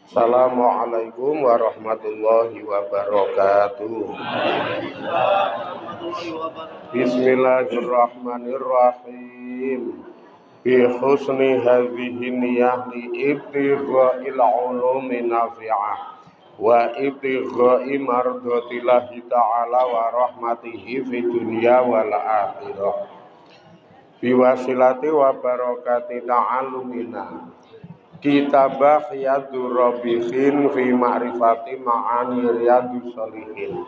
Assalamualaikum warahmatullahi wabarakatuh. Bismillahirrahmanirrahim. Bi husni hadhihi niyyah li ibtigha'il ulumi nafi'ah wa ibtigha'i mardhatillahi ta'ala wa rahmatihi fid dunya wal akhirah. Bi wasilati wa barakati ta'allumina Kitabah Riyadhur Rabbihin fi ma'rifati ma'ani Riyadhus Shalihin.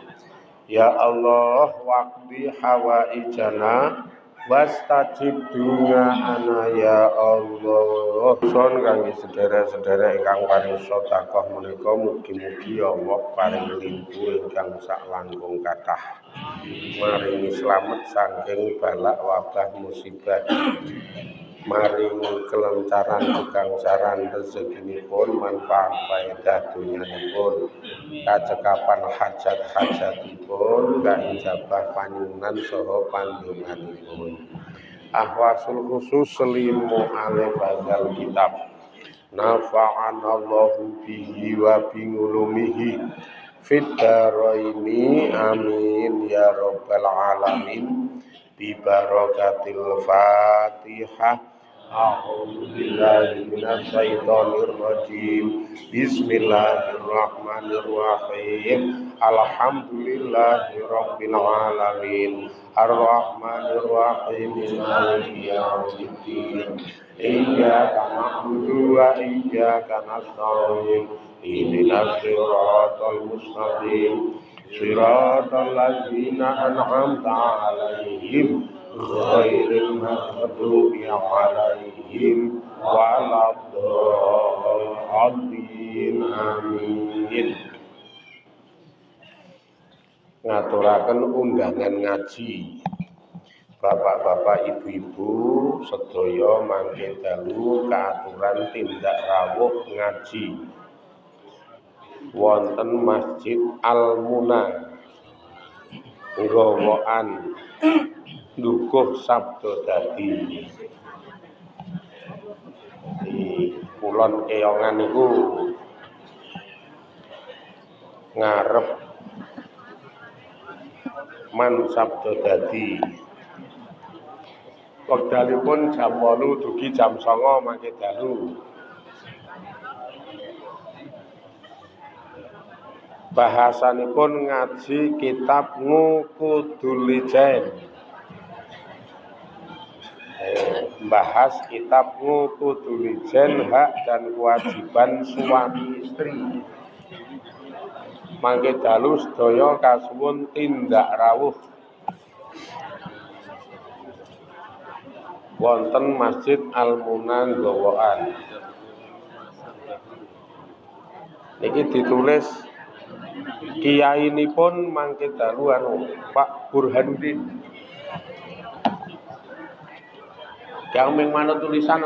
Ya Allah waqdi hawaijana wastajib du'aana ya Allah. Son kangge sedherek-sedherek ingkang paring sedekah menika mugi-mugi Allah paring limpu ingkang sak langkung kathah. Maringi slamet saking balak wabah musibah. Maring kelancaran kegangsaran rezekinipun manfaat faedah dunyanipun kacekapan hajat-hajatipun kaijabah panyunan saha pandonganipun. Ahwasul khusus selimu alif hadzal kitab nafa'anallahu bihi wa bingulumihi fid dharaini amin ya rabbal alamin bi barakatil Fatihah. A'udzu billahi minasy syaithanir rajim. Bismillahirrahmanirrahim. Alhamdulillahi rabbil alamin. Arrahmanir rahim. Maliki yaumiddin. Iyyaka na'budu wa iyyaka nasta'in. Ihdinas siratal mustaqim. Siratal ladzina an'amta 'alaihim ghairil maghdubi 'alaihim waladdallin. Amin. Ngaturaken undangan ngaji. Bapak-bapak, ibu-ibu sedaya mangke dalu kaaturan tindak rawuh ngaji wonten Masjid Al-Muna nggawakan ndukuh sabda dadi di Kulon Keongan niku ngarep man sabda dadi. Wekdalipun jam 8 dugi jam 09 mangke dalu. Bahasanipun ngaji kitab Ngukudul Ijen. Bahas kitab Ngukudul Ijen, hak dan kewajiban suami istri. Mangke dalu sedaya kasuwun tindak rawuh wonten Masjid Al-Muna Nggawakan. Niki ditulis kiyainipun mangke dalu Pak Burhanuddin. Yang ming manut tulisan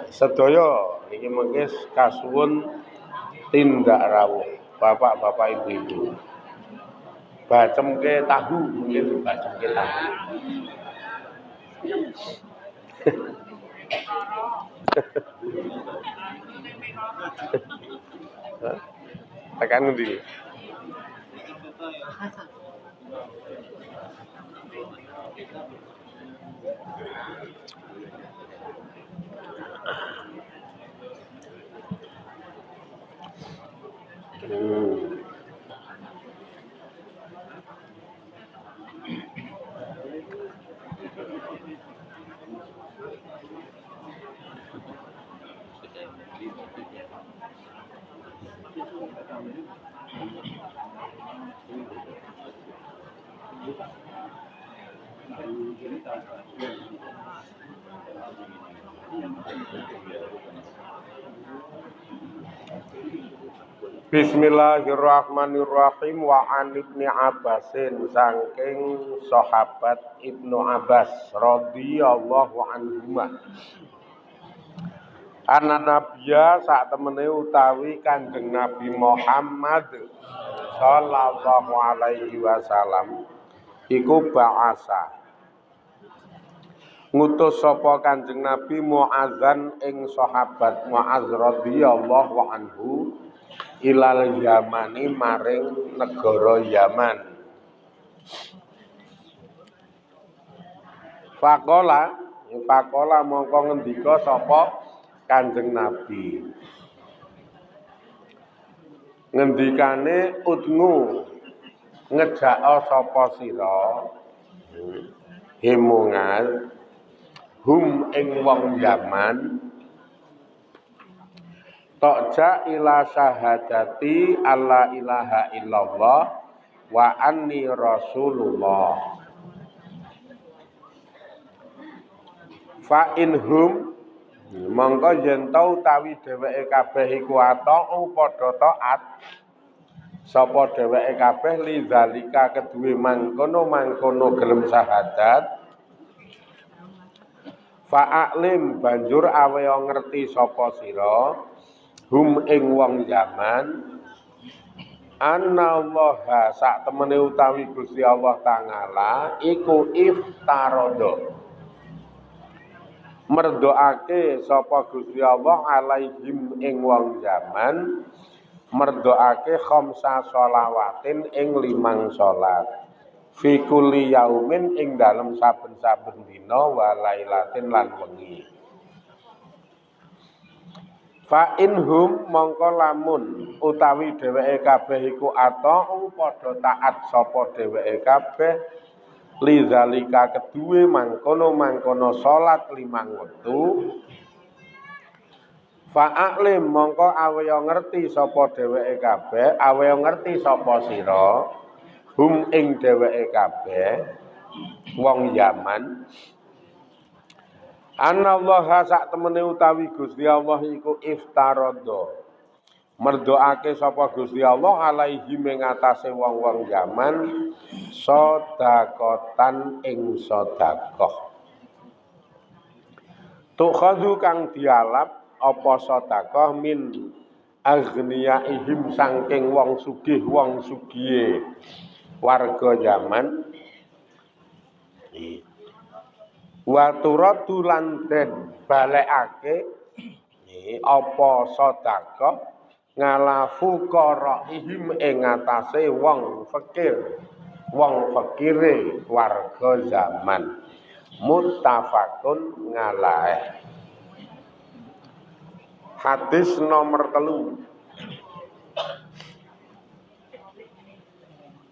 sedaya niki mengke kasuwun tindak rawuh bapak-bapak ibu-ibu. Bacemke tahu, mungkin bacemke tahu. Tekan ngendi? Bismillahirrahmanirrahim. Wa an Ibni Abbasin, saking sahabat Ibnu Abbas radhiyallahu anhuma. Ana nabiyya sak temene utawi Kanjeng Nabi Muhammad sallallahu alaihi wasallam iku ba'asa ngutus sapa Kanjeng Nabi Mu'adzan ing sahabat Mu'adz radhiyallahu anhu ilal Yamani maring negara Yaman. Faqala mongko ngendika sapa Kanjeng Nabi. Ngendikane utngu ngejaka sapa sira himungal hum ing wong Yaman Tokja ila syahadati alla ilaha illallah wa anni rasulullah. Fa inhum mongko yen tau tawi dheweke kabeh iku atau padha taat sapa dheweke kabeh lidzalika keduwe mangkono gelem syahadat. Fa'alim banjur awea ngerti sapa sira hum ing wong Yaman anallaha sak temene utawi Gusti Allah Ta'ala iku iftarodo merdoake sapa Gusti Allah alaihim ing wong Yaman merdoake khamsa sholawatin ing 5 salat fi kulli yaumin ing dalem saben-saben dina wa lailatin lan wengi. Fa inhum mongko lamun utawi dheweke kabeh iku atau padha taat sapa dheweke kabeh lidzalika keduwe mangkono salat 5 wektu. Fa a'lim mongko awaya ngerti sapa dheweke kabeh awaya ngerti sapa sira hum ing dheweke kabeh wong Yaman anallaha sak temene utawi Gusti Allah iku iftaradha merdoake sapa Gusti Allah alaihi ing atase wong-wong Yaman sedekatan ing sedekah tukhadhu kang dialap apa sedekah min aghniyaihim saking wong sugihe warga Yaman wa turadu lan den balekake apa sedekah ngalafu qaraihim ing atase wong fakire warga Yaman muttafaqun ngalaih. Hadis nomor 3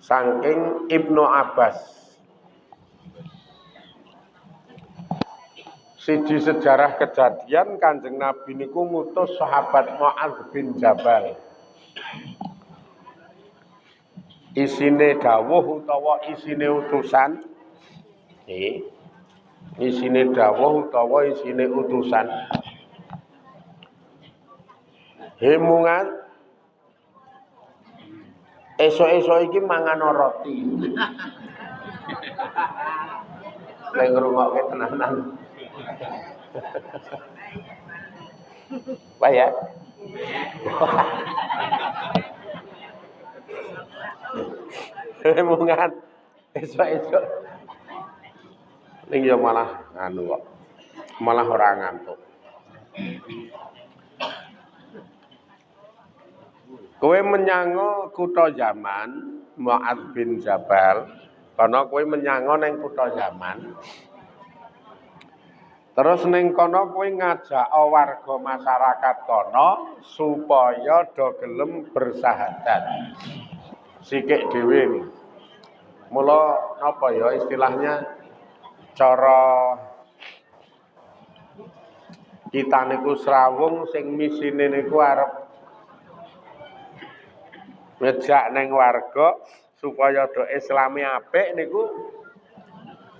saking Ibnu Abbas. Siji sejarah kejadian Kanjeng Nabi niku ngutus sahabat Mu'adz bin Jabal. Isine dawuh utawa isine utusan. Isine dawuh utawa isine utusan. Hemungan esuk-esuk iki mangan roti. Lek ngrungokke tenanan. Baik ya. Hemungan esuk-esuk ning yo malah anu kok. Malah ora ngantuk. Kowe menyango kutha Yaman, Mu'adz bin Jabal, kono kowe menyango ning kutha Yaman. Terus ning kono kowe ngajak warga masyarakat kono supaya do gelem bersahadat. Sikik dhewe. Mula napa ya istilahnya cara kita niku srawung sing misine niku arep ngejak neng warga supaya do Islami apik niku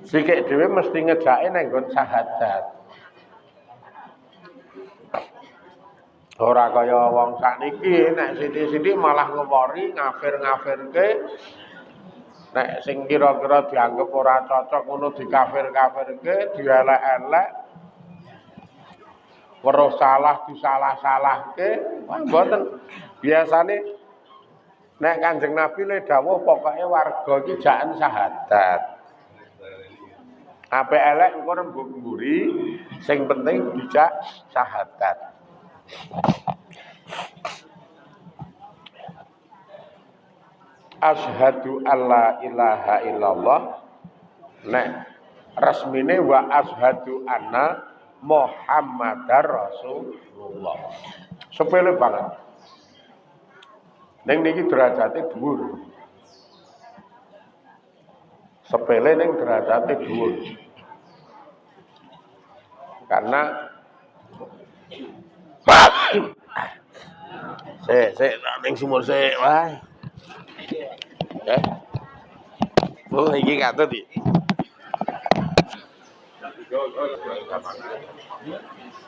sikik dhewe mesti ngejake neng nggon syahadat. Ora kaya wong sakniki nek sithik-sithik malah ngewori ngafir-ngafirke. Nek sing kira-kira dianggep ora cocok ngono dikafir-kafirke, dielek-elek. Weruh salah disalah-salahke. Wah mboten. Biasane nek Kanjeng Nabi le dawuh pokoke warga iki jaken syahadat. Ape elek engko rembug mburi, sing penting dijak syahadat. Asyhadu alla ilaha illallah. Nek resmine wa asyhadu anna Muhammadar Rasulullah. Sepele banget. Ning niki derajate dhuwur. Sepele ning derajate dhuwur. Karena sik ning sumur sik wae. Oh iki katut iki.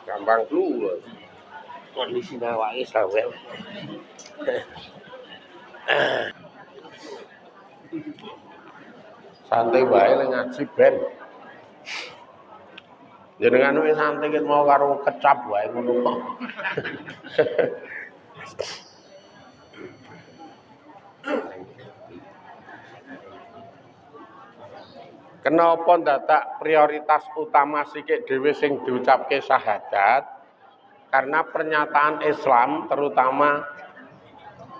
Gampang keluar. Kondisi awake sawel. Santai wae lek ngaji ben. Jenengan wis santai ket mau karo kecap wae ngono kok. Kenapa ndadak prioritas utama sikik dhewe sing diucapke syahadat? Karena pernyataan Islam terutama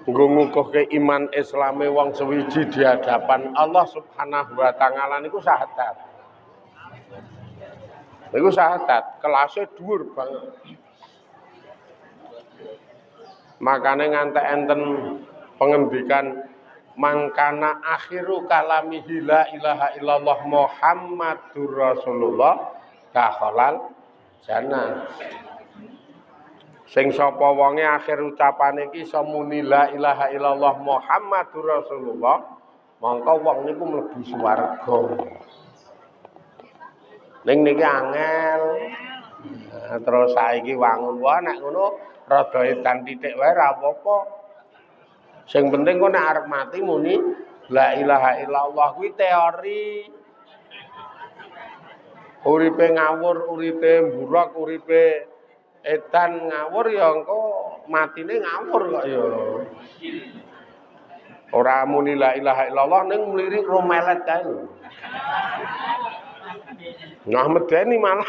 nggo ngukuhke iman Islame wong sewiji di hadapan Allah Subhanahu wa taala niku syahadat. Niku syahadat, kelasé dhuwur banget. Makane ngantek enten pengendikan mangkana akhiru kalamihi la ilaha illallah Muhammadur Rasulullah dakhalal jannah. Sing sapa wonge akhir ucapane iki iso muni la ilaha illallah Muhammadur Rasulullah, mongko wong niku mlebu swarga. Ning niki angel. Terus saiki wangun wae nek ngono rada edan titik wae ra apa-apa. Sing penting kok nek arep mati muni la ilaha illallah kuwi teori. Uripe ngawur, uripe mburok, uripe edan ngawur ya engko matine ngawur kok ya. Ora muni la ilaha illallah ning mlirik romelet kae lho. Nah medeni malah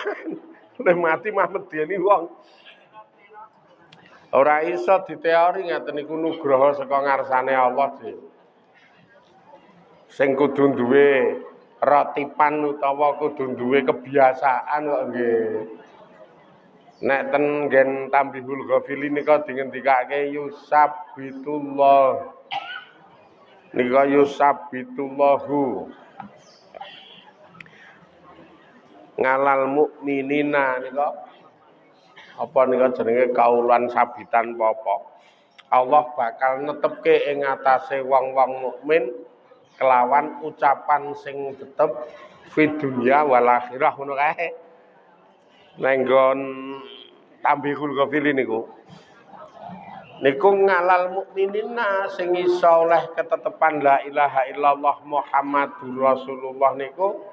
lek mati mah medeni wong. Ora iso diteori ngaten niku nugraha saka ngarsane Allah sih. Sing kudu duwe ratipan utawa kudu duwe kebiasaan kok nggih. Nek ten nggen Tambihul Ghafili nika dingendikake yusabbitullah. Nika yusabbitullahu. Ngalal mukminina nika apa nika jenenge kaulan sabitan apa? Allah bakal netepke ing atase wong-wong mukmin kelawan ucapan sing tetep fi dunya wal akhirah ngono kae. Nenggon Tambihul Ghafili niku ngalal mukminina sing iso oleh ketetepan la ilaha illallah Muhammadur Rasulullah niku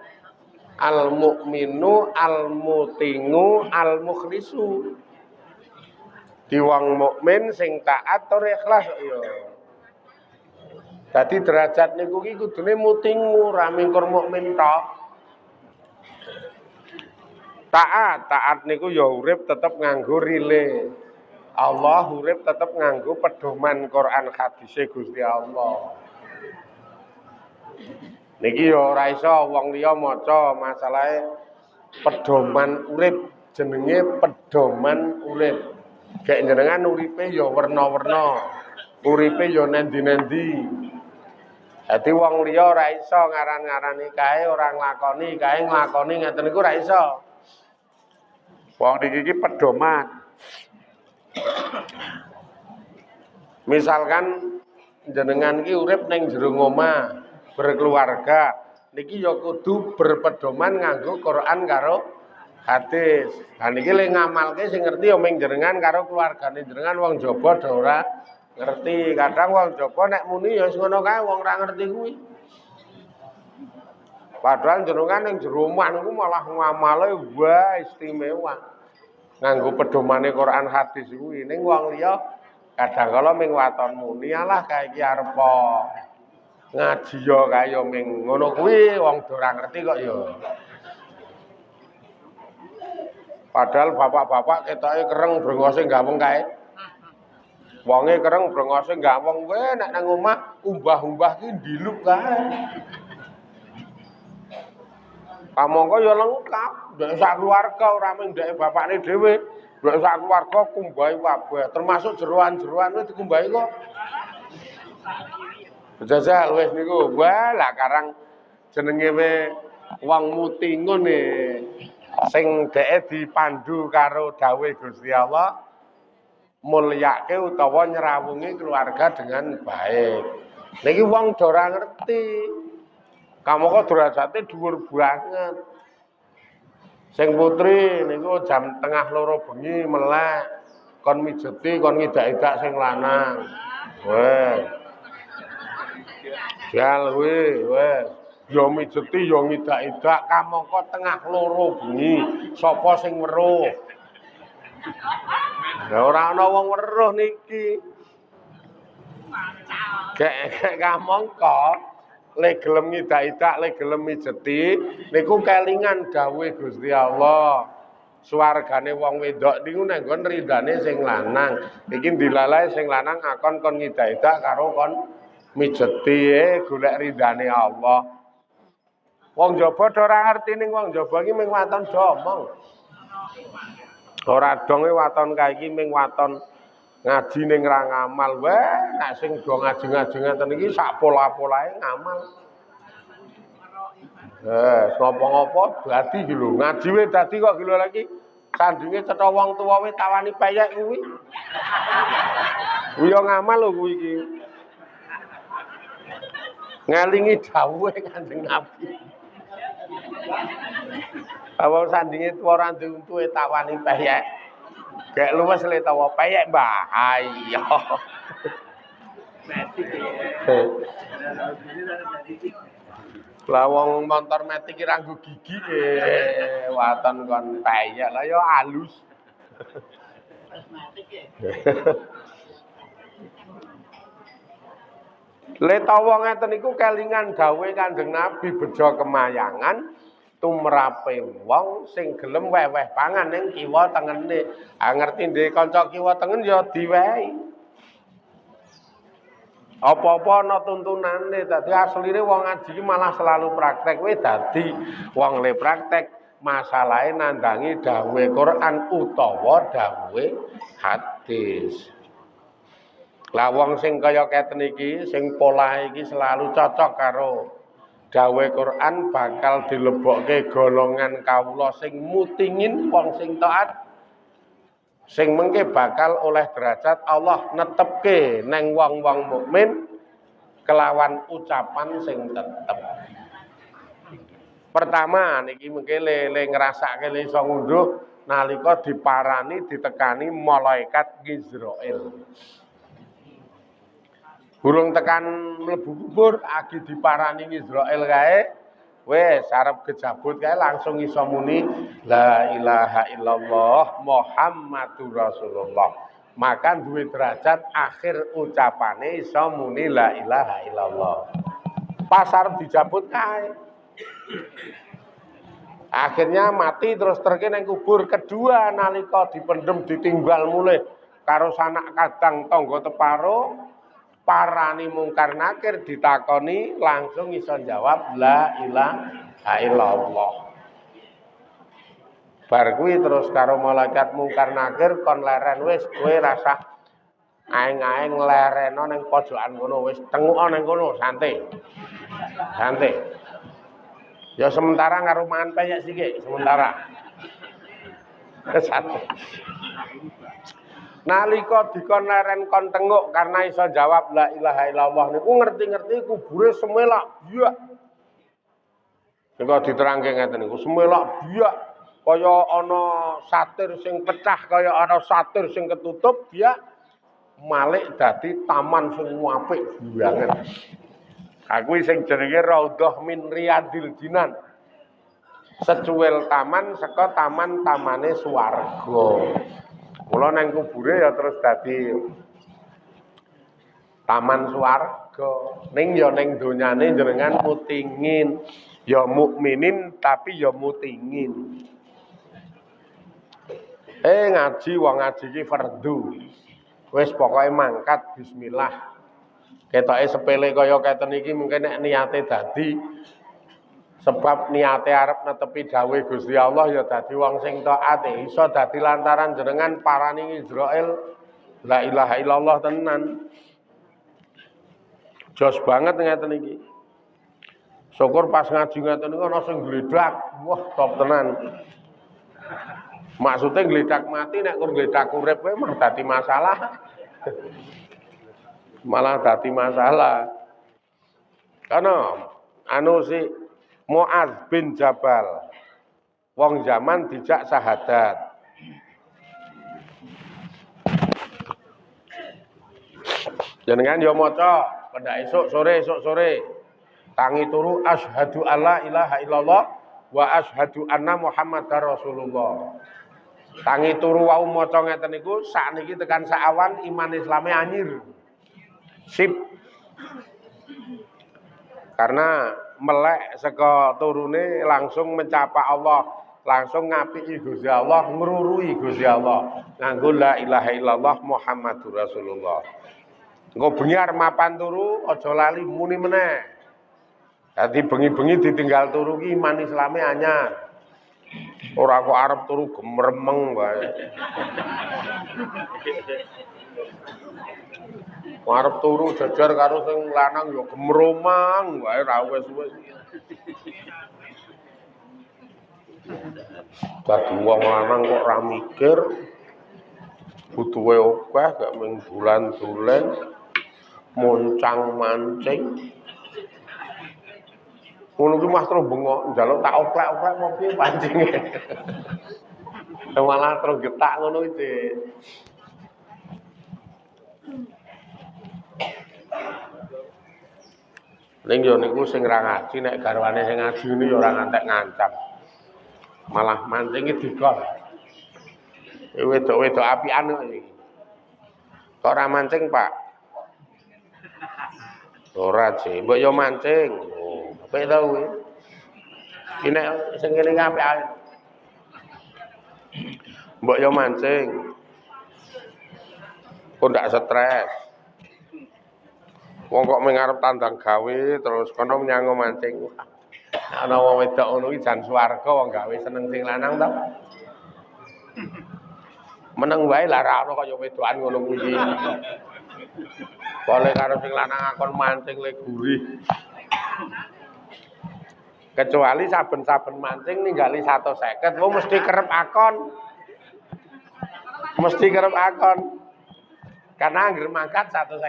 al mukminu al mutingu al mukhlisu. Di wong mukmin sing taat tur ikhlas ya. Dadi derajat niku ki kudune mutingu ra mingkur mukmin tok. Taat niku ya urip tetep nganggo rile. Allah urip tetep nganggo pedoman Quran hadise Gusti Allah. Niki ya ora iso wong liya maca masalahe pedoman urip, jenenge pedoman urip. Gek jenengan uripe ya werna-werna. Uripe ya nendi-nendi. Dadi wong liya ora iso ngaran-ngarani kae ora nglakoni, kae nglakoni ngeten niku ora iso. Wong iki pedoman. Misalkan jenengan iki urip ning jero omah, berkeluarga, niki ya kudu berpedoman nganggo Quran karo hadis. Lah niki lek ngamalke sing ngerti ya mung jenengan karo keluargane jenengan wong jaba do ora ngerti. Kadang wong jaba nek muni ya wis ngono kae wong ora ngerti kuwi. Padahal jenengan ning jero omah niku malah ngamale wah istimewa. Nganggo pedomane Quran hadis kuwi ning wong liya kadang kala ming waton muni alah kae iki arep ngaji ya kaya ming ngono kuwi wong do ora ngerti kok ya. Padahal bapak-bapak ketoke kereng brengose gaweng kae. Wonge kereng brengose gaweng wae nek nang omah umbah-umbah ki ndiluk kae. Kamangka ya lengkap, ndek sak keluarga ora mung ndek bapakne dhewe, ndek sak keluarga kumbahi kabeh, termasuk jeroan-jeroan wis dikumbahi kok. Jajal wis niku, wah lah karang jenenge we wong mutingun sing dheke dipandu karo dawuh Gusti Allah mulyake utawa nyrawungi keluarga dengan baik. Niki wong do ora ngerti. Kamangka derajate dhuwur banget. Sing putri niku jam tengah 2 bengi melek kon mijeti kon ngidak-idak sing lanang. Weh. Jal weh. Ya mijeti ya ngidak-idak kamangka tengah 2 bengi. Sapa sing weruh? Lah ora ana wong weruh niki. Gek kamangka lek gelem ngidak-idak, lek gelem mijeti niku kelingan dawuh Gusti Allah. Swargane wong wedok niku nek nggon ridane sing lanang. Iki dilalae sing lanang akon kon ngidak-idak karo kon mijeti golek ridane Allah. Wong jaba ora ngerti ning wong jaba iki mung waton domong. Ora dong waton kae iki mung waton ngaji ning ra ngamal wae nek sing do ngaji-ngaji ngeten iki sak pola-polae ngamal. Sapa-ngapa dadi iki lho, ngaji wae dadi kok gelo lagi. Sandinge cetha wong tuwa wae tawani peyek kuwi. Kuwi yo ngamal lho kuwi iki. Ngelingi dawuhe Kanjeng Nabi. Apa sandinge tuwa ora duwe tawani peyek. Gek luwes le tawa peyek, Mbah. Ayo. Lah wong motor metik ki ra nggo gigi waton kon peyek. Lah ya alus. Le tawa ngeten niku kelingan dawuhe Kanjeng Nabi bejo kemayangan tumrape wong sing gelem weweh pangan ning kiwa tengene. Ah ngerti ndek kanca kiwa tengen ya diwehi. Apa-apa ana tuntunane. Dadi asline wong ngaji iki malah selalu praktek wae dadi wong le praktek masalahe nandangi dawuhe Quran utawa dawuhe hadis. Lah wong sing kaya keten iki sing polahe iki selalu cocok karo dawuh Quran bakal dilebokke golongan kawula sing mutingin wong sing taat sing mengke bakal oleh derajat Allah netepke neng wong-wong mukmin kelawan ucapan sing tetep. Pertama niki mengke le ngrasake le iso ngunduh nalika diparani ditekani malaikat Israil. Burung tekan mlebu kubur agi diparani Israil kae wis arep gejabut kae langsung iso muni la ilaha illallah Muhammadur Rasulullah. Maka duwe derajat akhir ucapane iso muni la ilaha illallah. Pas arep dijabut kae. Akhirnya mati terus terke nang kubur kedua nalika dipendhem ditinggal mulih karo sanak kadang tangga teparo parani mungkar nakir ditakoni langsung iso jawab la ilaha illallah. Bar kuwi terus karo malaikat mungkar nakir kon leren wis kowe rasa aeng-aeng lereno ning pojokan kono wis tenguka ning kono santai. Santai. Ya sementara karo mangan peyek sithik sementara. Santai. Nalika dikon leren kon tenguk karena iso jawab la ilaha illallah niku ngerti-ngerti kubure semelak biak. Nika diterangke ngeten niku semelak biak kaya ana satir sing pecah kaya ana satir sing ketutup biak malik dadi taman sing apik banget. Aku sing jenenge Raudhah min Riyadil Jinan. Secuil taman saka taman-tamane swarga. Kula nang kubure ya terus dadi taman swarga. Ning ya ning donyane jenengan mutingin, ya mukminin tapi ya mutingin. Ngaji wong ngaji ki fardu. Wis pokoke mangkat bismillah. Ketoke sepele kaya keten iki mungkin nek niate dadi sebab niate arep netepi dawuh Gusti Allah ya dadi wong sing taat iso dadi lantaran jenengan parani Israil la ilaha illallah tenan. Jos banget ngeten iki. Syukur pas ngaji ngeten niku ana sing gledak, wah top tenan. Maksudnya gledak mati nek kur gledak urip kowe mah dadi masalah. Malah dadi masalah. Karena si Mu'adz bin Jabal wong zaman dijak syahadat. Jenengan yo maca pendak esuk sore tangi turu asyhadu alla ilaha illallah wa asyhadu anna Muhammadar Rasulullah. Tangi turu wau maca ngeten niku sakniki tekan saawan iman Islame anyir. Sip. Karena melek saka turune langsung mencapai Allah, langsung ngapiki Gusti Allah, ngrurui Gusti Allah. Nganggo la ilaha illallah Muhammadur Rasulullah. Engko bengi arep mapan turu aja lali muni meneh. Dadi bengi-bengi ditinggal turu ki iman Islame anyar. Ora kok arep turu gemremeng wae. Arep turu jajar karo sing lanang ya gemromang wae ra wis-wis. Dadi wong lanang kok ra mikir butuhe akeh gak mung bulan-bulan moncang mancing. Ngono ki Mas terus bengok njaluk tak oplek-oplek mau piye pancinge. Malah terus getak ngono iki. Ning yo niku sing ra ngaji nek garwane sing ngaji ini yo ora ngantek ngancam. Malah mancinge dikon. Wedok-wedok apian kok iki. Kok ora mancing, Pak? Ora, Cik. Mbok yo mancing. Oh, apik ta kuwi. Iki nek sing kene ki apik ae. Mbok yo mancing. Kok ndak stres. Wong kok mengarep tandang gawe terus kono nyanggo mancing. Ana wong wedok ngono iki jan swarga wong gawe seneng sing lanang to. Meneng wae lah ra ono kaya wedokan ngono kuwi. Boleh karo sing lanang akon mancing le gurih. Kecuali saben-saben mancing ninggali 150, wong mesti kerep akon. Mesti kerep akon. Karena anggere mangkat 150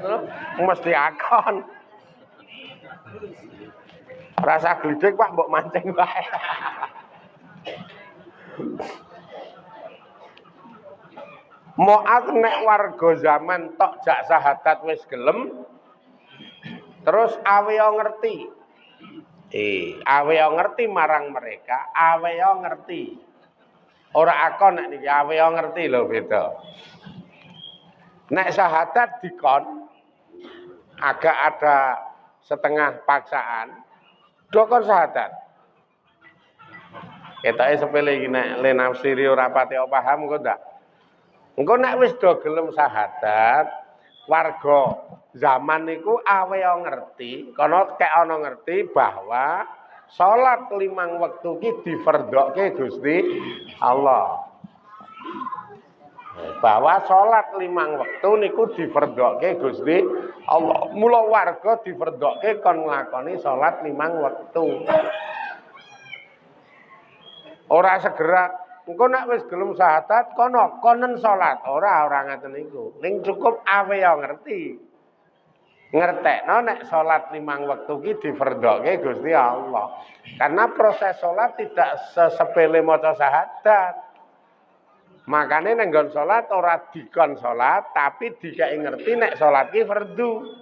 lho, mesti akon. Rasa gledek Pak mbok mancing wae. Mu'adz nek warga zaman tok jak syahadat wis gelem terus aweya ngerti. Aweya ngerti marang mereka, aweya ngerti. Ora akon nek niki aweya ngerti lho beda. Nek syahadat dikon agak ada setengah paksaan. Dokon syahadat. Ketoke sepele iki nek le nafsiri ora pati paham kok ndak. Engko nek wis do gelem syahadat, warga zaman niku aweya ngerti, kono kek ana ngerti bahwa salat 5 wektu ki difardhoke Gusti Allah. Bahwa salat 5 wektu niku difardhoke Gusti Allah. Mula warga difardhoke kon nglakoni salat 5 wektu. Ora segera engko nek wis gelem syahadat kono konen salat, ora ngaten niku. Ning cukup aweya ngerti. Ngertekno nek salat 5 wektu ki difardhoke Gusti Allah. Karena proses salat tidak sesepele maca syahadat. Makane nek nggon salat ora dikon salat, tapi dikek ngerti nek salat ki fardu.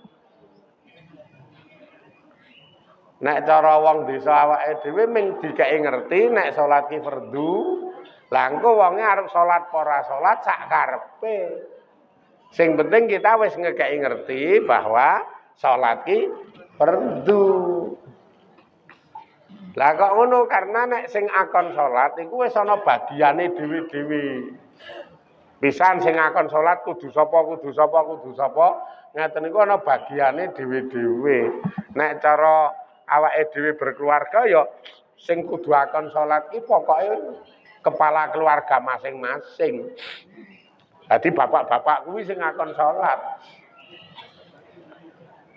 Nek cara wong desa awake dhewe ming dikek ngerti nek salat ki fardu. Lah engko wonge arep salat apa ora salat sak karepe. Sing penting kita wis ngekeki ngerti bahwa salat ki fardu. Lah kok ngono karena nek sing akon salat iku wis ana bagiane dhewe-dhewe. Pisan sing akon salat kudu sapa kudu sapa kudu sapa ngeten niku ana bagiane dhewe-dhewe. Nek cara awake dhewe berkeluarga ya sing kudu akon salat ki pokoke kepala keluarga masing-masing. Jadi bapak-bapak kuwi sing akon salat.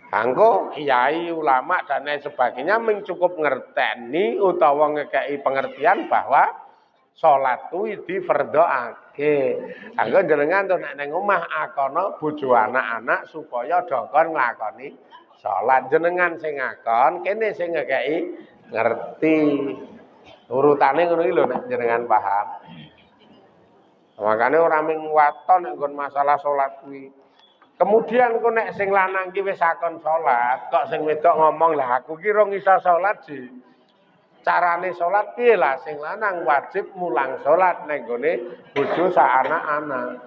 Angko kiai, ulama dan lain sebagainya mencukup ngerteni utawa ngekei pengertian bahwa salat kuwi difardhoake. Angko jenengan to nek ning omah akono bojo anak-anak supaya dokon nglakoni salat. Jenengan sing ngakon, kene sing ngekei ngerti. Urutane ngono iki lho nek jenengan paham. Makane ora mung waton nek nggon masalah salat kuwi. Kemudian kok nek sing lanang ki wis akon salat, kok sing wedok ngomong lah aku ki rong iso salat sih. Carane salat piye lah sing lanang wajib mulang salat ning gone bojo sak anak-anak.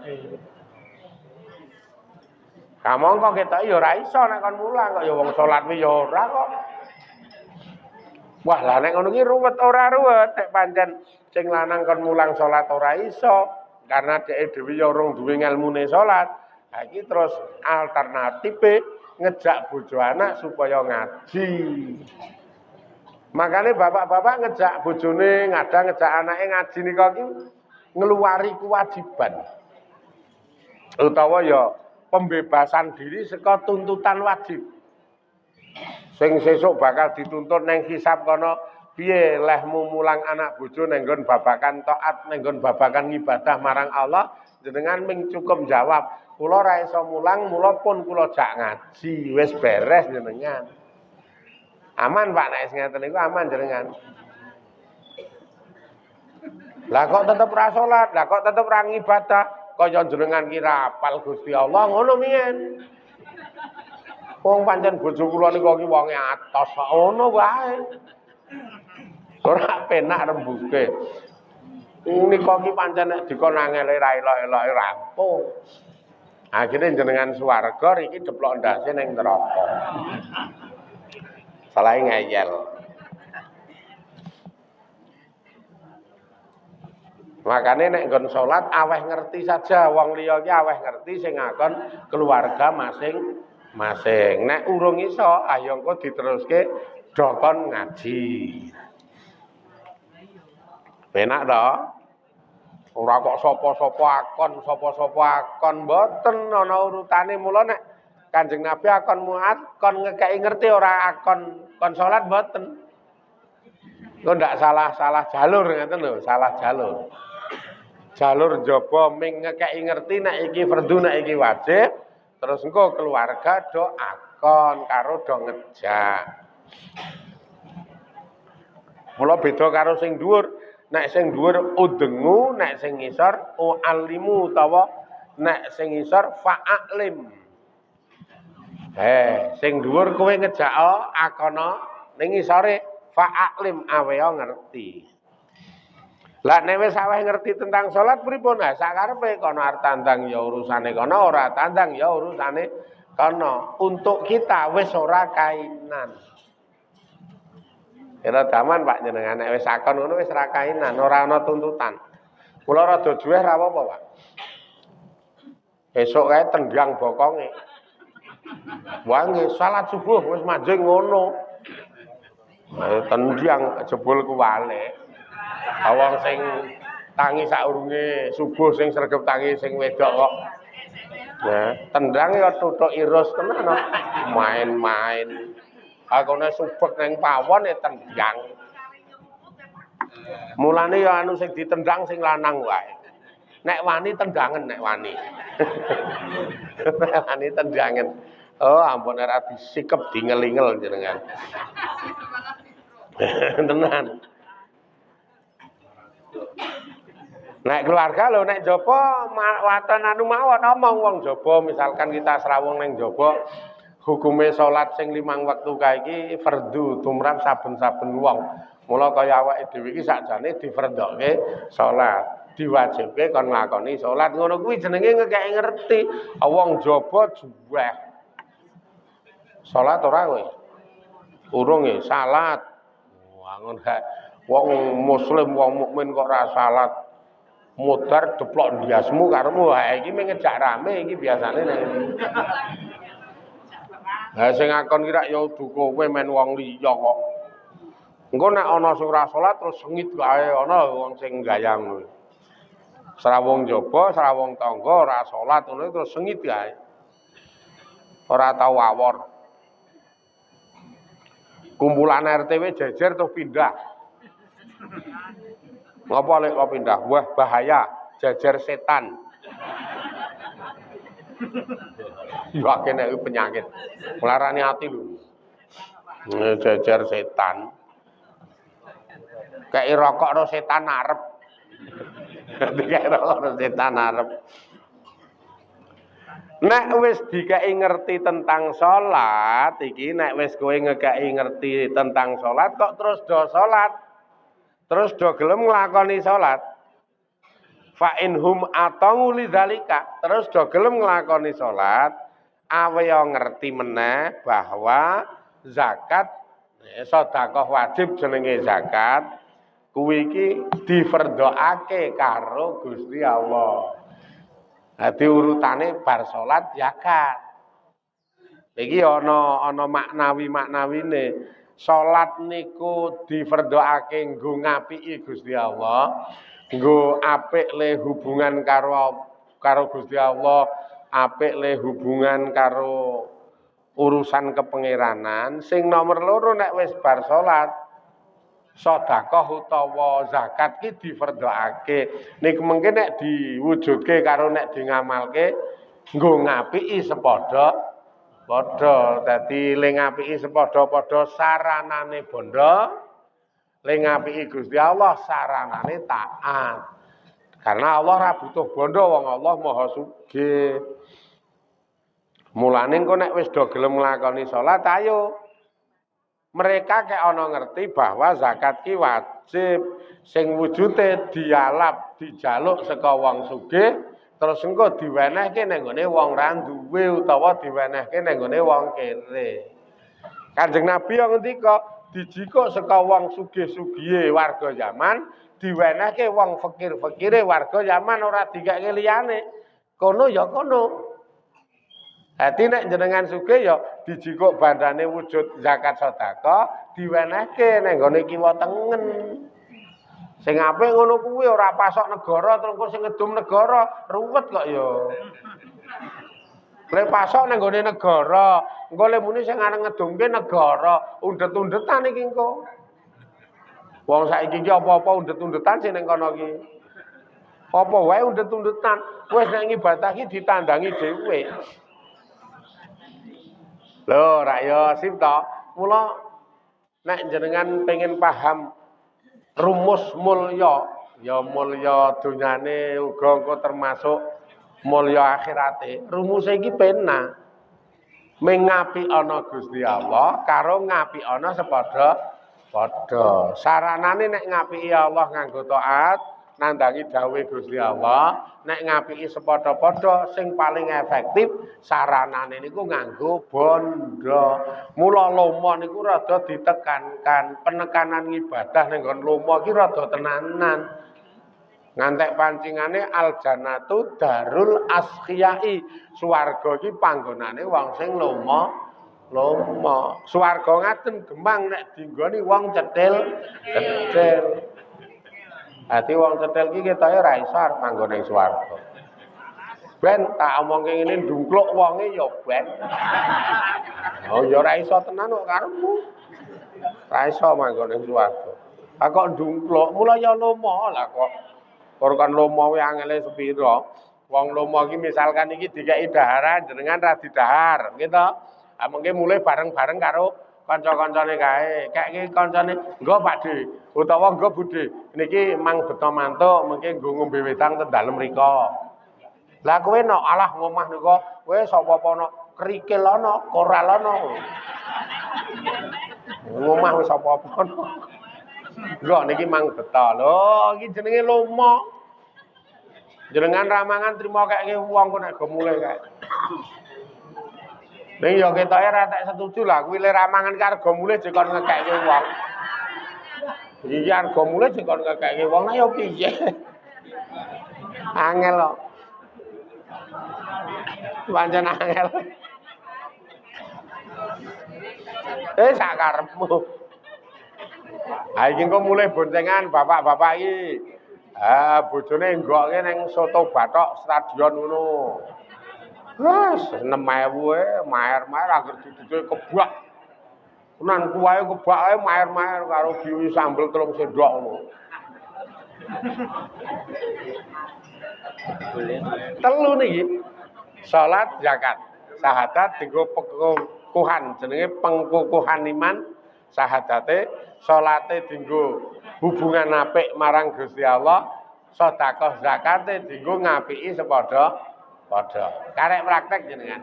Kamu kok ketok ya ora iso nek kon mulang kok ya wong salat kuwi ya ora kok. Wah, lah nek ngono ki ruwet ora ruwet nek pancen sing lanang kon mulang salat ora iso karena dhek dhewe ya urung duwe ngelmune salat. Nah, iki terus alternatif ngejak bojo anak supaya ngaji. Makanya bapak-bapak ngejak bojone ngadang ngejak anake ngaji nika iki ngeluari kewajiban. Utawa ya pembebasan diri saka tuntutan wajib. Sing sesuk bakal dituntut neng hisab kono piye lehmu mulang anak bojo neng nggon babakan taat neng nggon babakan ibadah marang Allah jenengan mung cukup jawab kula ra iso mulang, mula pun kula jak ngaji, wis beres jenengan. Aman Pak nek sing ngeten niku aman jenengan. Lah kok tetep ra salat, lah kok tetep ra ibadah, kaya jenengan kira apal Gusti Allah ngono miyen. Wong pancen bojo kula niku ki wonge atos ngono wae. Ora penak rembuke. Nika ki pancen nek dikon angele ra elok-eloke rampung. Akhirnya jenengan swarga iki deplok ndase ning neraka. Salah ngeyel. Makane nek nggon salat aweh ngerti saja wong liya ki aweh ngerti sing ngakon keluarga masing-masing. Nek urung iso ayo engko diteruske dokon ngaji. Penak to? Ora kok sapa-sapa akon mboten ana urutane mula nek Kanjeng Nabi akon muat kon ngekeki ngerti ora akon kon salat mboten. Kok ndak salah jalur ngeten lho, salah jalur. Jalur jaba ming ngekeki ngerti nek iki fardhu nek iki wajib, terus engko keluarga do akon karo do ngejak. Mula beda karo sing dhuwur. Nek sing dhuwur udengu, nek sing ngisor alimu utawa nek sing ngisor fa'alim. Sing dhuwur kowe ngejak akono ning ngisore fa'alim awea ngerti. Lah nek wis aweh ngerti tentang salat pripun? Nah, sakarepe kono arep tandang ya urusane kono, ora tandang ya urusane kono. Untuk kita wis ora kainan. Kira daman Pak jenengan nek wis akon ngono wis ra kainan, ora ana tuntutan. Kula rada juweh ra apa-apa, Pak. Esuk kae tendang bokonge. Wah nggih salat subuh wis manjing ngono. Tendang jebul kuwale. Awang sing tangi saurunge subuh sing sregep tangi sing wedok kok. Nah, tendang ya tutuk irus tenan main-main. Akone subek ning pawon ya tendang. Mulane ya anu sing ditendang sing lanang wae. Nek wani tendangen nek wani. Nek wani tendangen. Oh, ampun ora disikep dingel-ingel jenengan. Tenan. Nek keluarga lho nek jaba waton anu mawon omong wong jaba misalkan kita serawung ning jaba hukume salat sing 5 wektu kae iki fardhu tumrap saben-saben wong. Mula kaya awake dhewe iki sakjane difardhoke salat, diwajibke kon nglakoni salat. Ngono kuwi jenenge ngekeki ngerti. Wong jaba juweh. Salat ora kowe? Urung ya salat. Wangun kae wong muslim wong mukmin kok ora salat. Mudar deplok ndiasmu karemu ha iki ngejak rame iki biasane nek iki. Lah sing ngakon ki rak ya udu kowe men wong liya kok. Engko nek ana sing ora salat terus sengit kae ana wong sing gayang ngono. Srawung jaba, srawung tangga ora salat ngono terus sengit kae. Ora tau awor. Kumpulan RTW jejer terus pindah. Ngapa lek kok pindah? Wah bahaya, jejer setan. Ya kene penyakit. Melarani ati lho. Jejer setan. Kayak rokok karo setan arep. Kayak rokok karo setan arep. Nek wis dikai ngerti tentang salat iki, nek wis kowe ngekeki ngerti tentang salat kok terus do salat. Terus do gelem nglakoni salat. Fa inhum atangu lidzalika, terus do gelem nglakoni salat, awe yo ngerti meneh bahwa zakat sedekah wajib jenenge zakat kuwi iki difardhokake karo Gusti Allah. Dadi urutane bar salat zakat. Iki ana maknawi-maknawine. Salat niku difardhokake nggo ngapiki Gusti Allah, nggo apik le hubungan karo Gusti Allah, apik le hubungan karo urusan kepangeranan. Sing nomor loro nek wis bar salat sedekah utawa zakat ki difardhokake. Niku mengke nek diwujudke karo nek di ngamalke nggo ngapiki sepadha padha. Dadi le ngapiki sepadha-padha saranane bondo, le ngapiki Gusti Allah saranane taat. Karena Allah ora butuh bondo, wong Allah Maha Sugih. Mulane engko nek wis do gelem nglakoni salat ayo. Mereka kayak ana ngerti bahwa zakat ki wajib sing wujude dialap dijaluk saka wong sugih terus engko diwenehke ning gone wong ra duwe utawa diwenehke ning gone wong kere. Kanjeng Nabi yang ngendika dijikuk saka wong sugih-sugihe warga zaman diwenehke wong fakir-fakire warga zaman ora dikake liyane. Kono ya kono. Dadi nek jenengan sugih ya dijikuk bandane wujud zakat sedekah diwenehke ning gone kiwa tengen. Sing apik ngono kuwi ora pasok negara terus sing ngedum negara ruwet kok ya. Lek pasok ning gone negara, engko le muni sing arep ngedumke negara, undet-undetan iki engko. Wong saiki iki apa-apa undet-undetan sing ning kono iki. Apa wae undet-undetan, wis nek ngibadah iki ditandangi dhewe. Lho, rakyat sip to. Mula nek jenengan pengen paham rumus mulya, ya mulya dunyane uga engko termasuk mulya akhirate. Rumuse iki penak. Mengapi ana Gusti Allah karo ngapi ana sepadha-padha. Saranane nek ngapiki Allah nganggo taat, nandangi dawuh Gusti Allah, nek ngapiki sepadha-padha sing paling efektif saranane niku nganggo bondo. Mula lomo niku rada ditekankan, penekanan ibadah ning nggon lomo iki rada tenanan. Ngantek pancingane aljannatu darul askhiyai. Swarga iki panggonane wong sing lomo. Swarga ngaten gemang nek dinggoni wong cetil. Dadi wong cetil iki ketoke ora iso arep manggon ning swarga. Ben tak omongke ngene ndungkluk wonge ya ben. Oh ya ora iso tenan kok karepmu. Ora iso manggon ning swarga. Ah kok ndungkluk, mula ya lomo lah kok. Korkan lomo kuwi angele sepira? Wong lomo iki misalkan iki dikeki daharan jenengan ra didahar, nggih to? Ah mengke mulai bareng-bareng karo kanca-kancane kae. Kayak kancane, "Nggo Pakde," utawa "Nggo Bude, niki mang beto mantuk mengke nggo ngombe wedang ten dalem mriko." Lah kowe nok alah ngomah nika, kowe sapa apa ana kerikil ana, koral ana. Ngomah wis apa-apa ana. Lho niki mang beto. Lho iki jenenge lomo. Jenengan ramangan trimo kake wong kok nek go mulih kae. Ning ya ketoke ra tak setuju lah kuwi le ramangan karo go mulih jek kon ngekeke wong. Iki arga mulih sing kon ngekeki wong ya piye? Angel kok. Pancen angel. Sak karepmu. Ha iki engko mulih boncengan bapak-bapak iki. Bojone nggokke ning soto bathok stadion ngono. Wes 6.000 maer-maer agar duduke kebak. Tenan kuwae kebak ae maer-maer karo diwi sambel 3 sendok ngono. Telu niki. Salat, zakat, syahadat dienggo pekukuhan jenenge pengkukuhan iman, syahadate, salate dienggo hubungan apik marang Gusti Allah, sedekah zakate dienggo ngapiki sepadha-padha. Karek praktek jenengan.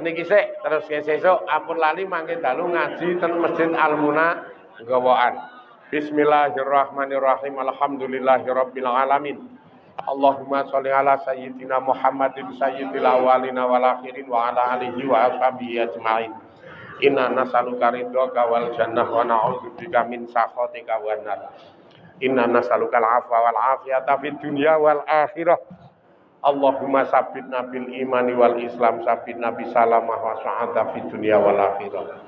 Niki sik terus sesuk ampun lali mangke dalu ngaji ten Masjid Al-Muna Gawaan. Bismillahirrahmanirrahim. Alhamdulillahirabbil alamin. Allahumma sholli ala sayyidina Muhammadin sayyidil awwalina wal akhirin wa ala alihi wa ashabihi ajmain. Inna nas'aluka ridhaka wal jannah wa na'udzubika min sakhatika wan nar. Inna nas'aluka al-'afwa wal 'afiyata fid dunya wal akhirah. Allahumma sabbitna bil imani wal islam, sabbitna bis salamah wa sa'ada fid dunya wal akhirah.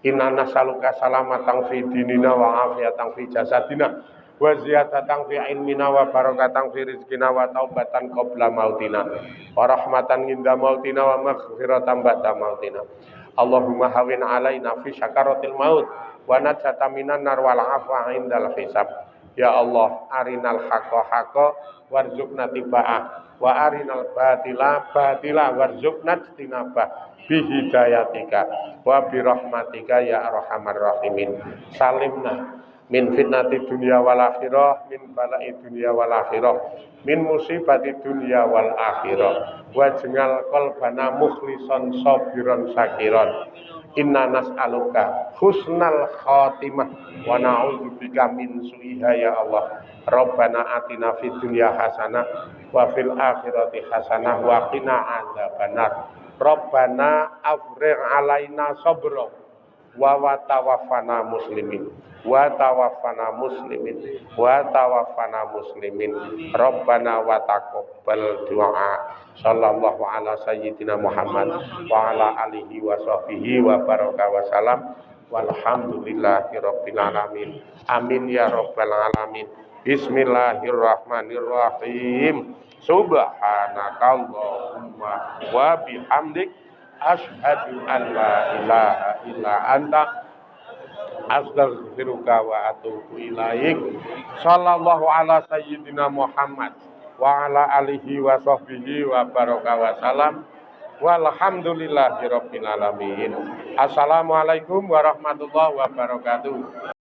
Inna nas'aluka salamatan fi dinina wa afiyatan fi jasadina wa ziyadatan fi ilmina wa barakatan fi rizkina wa taubatan qabla mautina wa rahmatan inda mautina wa maghfiratan ba'da mautina. Allahumma hawin alaina fi syakaratil maut wa najata minan nar wal afwa indal hisab. Ya Allah, arinal haqqa haqqa warzuqna tiba'ah wa arinal batila batila warzuqna tinabah bihidayatika wa birahmatika ya arhamar rahimin. Salimna min fitnati dunya wal akhirah, min bala'i dunya wal akhirah, min musibati dunya wal akhirah. Wa jengal qalbana mukhlishan sabiran syakiran. Inna nas'aluka husnal khatimah wa na'udzubika min su'iha ya Allah. Rabbana atina fid dunya hasanah wa fil akhirati hasanah wa qina adzabannar. Rabbana afrigh alaina sabra wa tawaffana muslimin wa tawaffana muslimin wa tawaffana muslimin. Rabbana wa taqabbal du'a. Sallallahu ala sayyidina Muhammad wa ala alihi wa sahbihi wa baraka wa salam. Walhamdulillahi rabbil alamin. Amin ya rabbal alamin. Bismillahirrahmanirrahim. Subhanakallahumma wa bihamdik asyhadu an la ilaha illa anta astaghfiruka wa atubu ilaik. Sallallahu ala sayyidina Muhammad wa ala alihi wa sahbihi wa baraka wa salam. Walhamdulillahi rabbil alamin. Assalamualaikum warahmatullahi wabarakatuh.